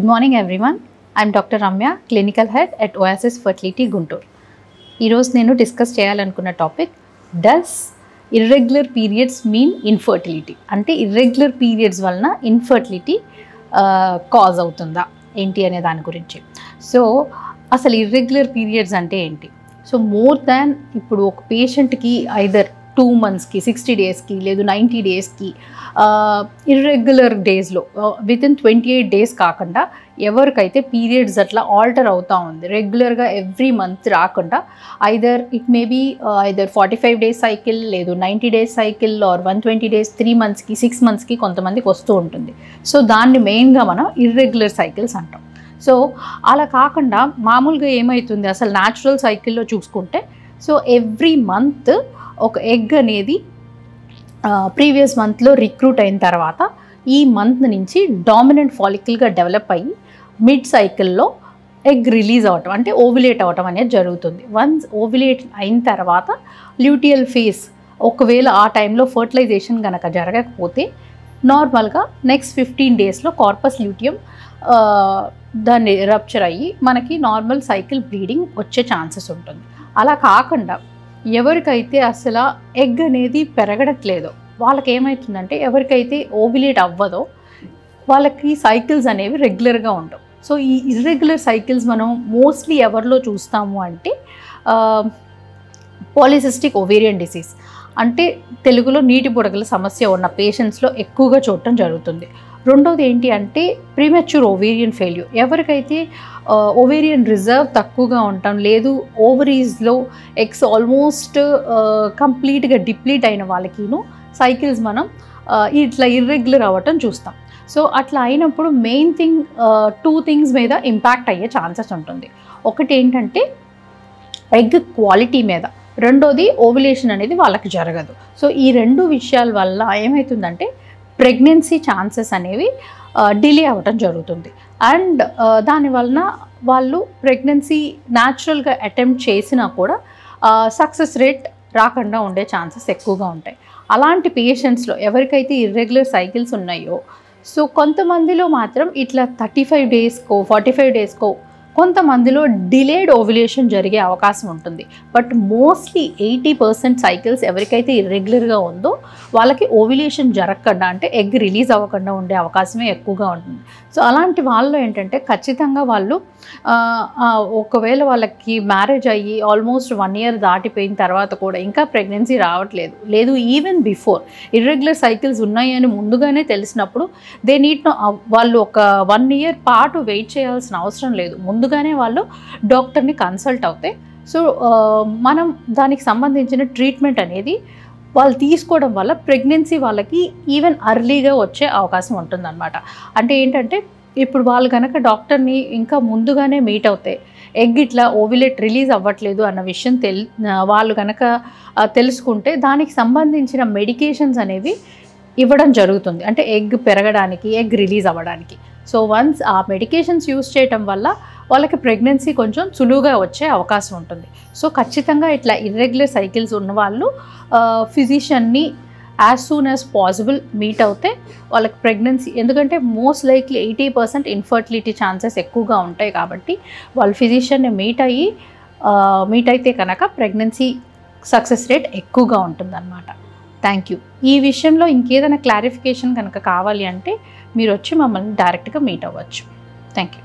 Morning everyone. I'm doctor Ramya, clinical head at Oasis fertility Guntur. ఈరోజు నేను discuss చేయాలనుకున్న topic, does irregular periods mean infertility? అంటే irregular periods వలన infertility cause అవుతుందా ఏంటి అనే దాని గురించి. సో అసలు ఇర్రెగ్యులర్ పీరియడ్స్ అంటే ఏంటి? సో మోర్ దాన్ ఇప్పుడు ఒక పేషెంట్కి ఐదర్ 2 monthsకి 60 daysకి లేదు 90 daysకి ఇర్రెగ్యులర్ డేస్లో వితిన్ 28 days కాకుండా ఎవరికైతే పీరియడ్స్ అట్లా ఆల్టర్ అవుతూ ఉంది, రెగ్యులర్గా ఎవ్రీ మంత్ రాకుండా either it may be either 45 days cycle లేదు 90 days సైకిల్ ఆర్ 120 days 3 monthsకి 6 monthsకి కొంతమందికి వస్తూ ఉంటుంది. సో దాన్ని మెయిన్గా మనం ఇర్రెగ్యులర్ సైకిల్స్ అంటాం. సో అలా కాకుండా మామూలుగా ఏమవుతుంది, అసలు న్యాచురల్ సైకిల్లో చూసుకుంటే సో ఎవ్రీ మంత్ ఒక ఎగ్ అనేది ప్రీవియస్ మంత్లో రిక్రూట్ అయిన తర్వాత ఈ మంత్ నుంచి డామినెంట్ ఫాలికల్గా డెవలప్ అయ్యి మిడ్ సైకిల్లో ఎగ్ రిలీజ్ అవ్వటం అంటే ఓవ్యులేట్ అవ్వటం అనేది జరుగుతుంది. వన్స్ ఓవ్యులేట్ అయిన తర్వాత ల్యూటియల్ ఫేజ్, ఒకవేళ ఆ టైంలో ఫర్టిలైజేషన్ కనుక జరగకపోతే నార్మల్గా నెక్స్ట్ 15 daysలో కార్పస్ ల్యూటియం దాన్ని రప్చర్ అయ్యి మనకి నార్మల్ సైకిల్ బ్లీడింగ్ వచ్చే ఛాన్సెస్ ఉంటుంది. అలా కాకుండా ఎవరికైతే అసలు ఎగ్ అనేది పెరగట్లేదో వాళ్ళకి ఏమవుతుందంటే, ఎవరికైతే ఓవ్యులేట్ అవ్వదో వాళ్ళకి సైకిల్స్ అనేవి రెగ్యులర్గా ఉండవు. సో ఈ ఇర్రెగ్యులర్ సైకిల్స్ మనం మోస్ట్లీ ఎవరిలో చూస్తాము అంటే పాలిసిస్టిక్ ఓవేరియన్ డిసీజ్ అంటే తెలుగులో నీటి బుడగల సమస్య ఉన్న పేషెంట్స్లో ఎక్కువగా చూడటం జరుగుతుంది. రెండోది ఏంటి అంటే ప్రీమెచ్యూర్ ఓవేరియన్ ఫెయిల్యూర్, ఎవరికైతే ఓవేరియన్ రిజర్వ్ తక్కువగా ఉండటం లేదు, ఓవరీస్లో ఎగ్స్ ఆల్మోస్ట్ కంప్లీట్గా డిప్లీట్ అయిన వాళ్ళకిను సైకిల్స్ మనం ఇట్లా ఇర్రెగ్యులర్ అవ్వటం చూస్తాం. సో అట్లా అయినప్పుడు మెయిన్ థింగ్ 2 things మీద ఇంపాక్ట్ అయ్యే ఛాన్సెస్ ఉంటుంది. ఒకటి ఏంటంటే ఎగ్ క్వాలిటీ మీద, రెండోది ఓవ్యులేషన్ అనేది వాళ్ళకి జరగదు. సో ఈ 2 విషయాల వల్ల ఏమవుతుందంటే ప్రెగ్నెన్సీ ఛాన్సెస్ అనేవి డిలే అవ్వటం జరుగుతుంది. అండ్ దానివలన వాళ్ళు ప్రెగ్నెన్సీ న్యాచురల్గా అటెంప్ట్ చేసినా కూడా సక్సెస్ రేట్ రాకుండా ఉండే ఛాన్సెస్ ఎక్కువగా ఉంటాయి. అలాంటి పేషెంట్స్లో ఎవరికైతే ఇర్రెగ్యులర్ సైకిల్స్ ఉన్నాయో సో కొంతమందిలో మాత్రం ఇట్లా 35 daysకో 45 daysకో కొంతమందిలో డిలేడ్ ఓవ్యులేషన్ జరిగే అవకాశం ఉంటుంది. బట్ మోస్ట్లీ 80% సైకిల్స్ ఎవరికైతే ఇర్రెగ్యులర్గా ఉందో వాళ్ళకి ఓవ్యులేషన్ జరగకుండా అంటే ఎగ్ రిలీజ్ అవ్వకుండా ఉండే అవకాశమే ఎక్కువగా ఉంటుంది. సో అలాంటి వాళ్ళు ఏంటంటే ఖచ్చితంగా వాళ్ళు ఒకవేళ వాళ్ళకి మ్యారేజ్ అయ్యి ఆల్మోస్ట్ 1 year దాటిపోయిన తర్వాత కూడా ఇంకా ప్రెగ్నెన్సీ రావట్లేదు, లేదు ఈవెన్ బిఫోర్ ఇర్రెగ్యులర్ సైకిల్స్ ఉన్నాయని ముందుగానే తెలిసినప్పుడు దే నీడ్ వాళ్ళు ఒక 1 year పాటు వెయిట్ చేయాల్సిన అవసరం లేదు, ముందుగానే వాళ్ళు డాక్టర్ని కన్సల్ట్ అవుతే సో మనం దానికి సంబంధించిన ట్రీట్మెంట్ అనేది వాళ్ళు తీసుకోవడం వల్ల ప్రెగ్నెన్సీ వాళ్ళకి ఈవెన్ అర్లీగా వచ్చే అవకాశం ఉంటుందన్నమాట. అంటే ఏంటంటే ఇప్పుడు వాళ్ళు కనుక డాక్టర్ని ఇంకా ముందుగానే మీట్ అవుతే ఎగ్ ఇట్లా ఓవ్యులేట్ రిలీజ్ అవ్వట్లేదు అన్న విషయం వాళ్ళు కనుక తెలుసుకుంటే దానికి సంబంధించిన మెడికేషన్స్ అనేవి ఇవ్వడం జరుగుతుంది, అంటే ఎగ్ పెరగడానికి ఎగ్ రిలీజ్ అవ్వడానికి. సో వన్స్ ఆ మెడికేషన్స్ యూస్ చేయటం వల్ల వాళ్ళకి ప్రెగ్నెన్సీ కొంచెం సులువుగా వచ్చే అవకాశం ఉంటుంది. సో ఖచ్చితంగా ఇట్లా ఇర్రెగ్యులర్ సైకిల్స్ ఉన్నవాళ్ళు ఫిజిషియన్ని as soon as possible meet అవుతే వాళ్ళకి ప్రెగ్నెన్సీ, ఎందుకంటే మోస్ట్ లైక్లీ 80% ఇన్ఫర్టిలిటీ ఛాన్సెస్ ఎక్కువగా ఉంటాయి కాబట్టి వాళ్ళు ఫిజిషియన్ని మీట్ అయితే కనుక ప్రెగ్నెన్సీ సక్సెస్ రేట్ ఎక్కువగా ఉంటుందన్నమాట. Thank you. ఈ విషయంలో ఇంకేదైనా క్లారిఫికేషన్ కనుక కావాలి అంటే మీరు వచ్చి మమ్మల్ని డైరెక్ట్గా మీట్ అవ్వచ్చు. Thank you.